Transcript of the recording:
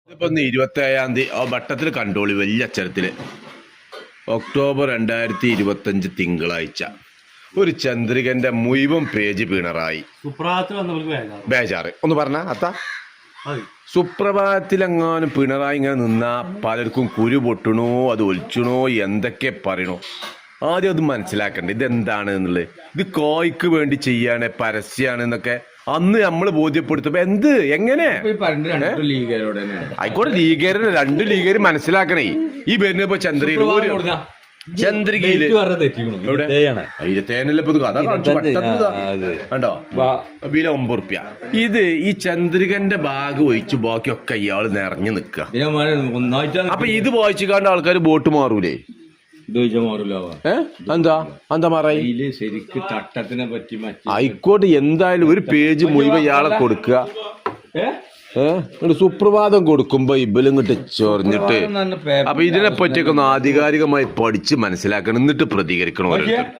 ഇതിപ്പോ 27 വട്ടത്തിൽ കണ്ടോളി വലിയ അക്ഷരത്തില് ഒക്ടോബർ 2025 തിങ്കളാഴ്ച ഒരു ചന്ദ്രികന്റെ മുഴുവൻ പേജ് പിണറായി ബേജാറ് ഒന്ന് പറഞ്ഞ അത്ത സുപ്രഭാതത്തിലെങ്ങാനും പിണറായി ഇങ്ങനെ നിന്നാ പലർക്കും കുരു പൊട്ടണോ അത് ഒലിച്ചണോ എന്തൊക്കെ പറയണോ ആദ്യം അത് മനസ്സിലാക്കണ്ടേ ഇതെന്താണ് എന്നുള്ളത് ഇത് കോയ്ക്ക് വേണ്ടി ചെയ്യാണ് പരസ്യാണ് എന്നൊക്കെ അന്ന് നമ്മൾ ബോധ്യപ്പെടുത്തുമ്പോ എന്ത് എങ്ങനെ ആയിക്കോട്ടെ ലീഗേരുടെ 2 ലീഗേര് മനസ്സിലാക്കണേ ഈ വരുന്നപ്പോ ചന്ദ്രികയില് കണ്ടോ ബില 9 റുപ്യ ഇത് ഈ ചന്ദ്രികന്റെ ഭാഗം ഒഴിച്ച് ബാക്കിയൊക്കെ ഇയാള് നിറഞ്ഞു നിക്ക അപ്പൊ ഇത് വായിച്ചു കണ്ട ആൾക്കാർ ബോട്ട് മാറൂലേ എന്താ മാറായി ശരിക്ക് തട്ടത്തിനെ പറ്റി ആയിക്കോട്ടെ എന്തായാലും ഒരു പേജ് മുഴുവൻ ഇയാളെ കൊടുക്കുക സുപ്രഭാതം കൊടുക്കുമ്പോ ഇബലും ഇങ്ങോട്ട് ചൊറിഞ്ഞിട്ട് അപ്പൊ ഇതിനെ പറ്റിയൊക്കെ ഒന്ന് ആധികാരികമായി പഠിച്ച് മനസ്സിലാക്കണം എന്നിട്ട് പ്രതികരിക്കണം ഓരോരുത്തർ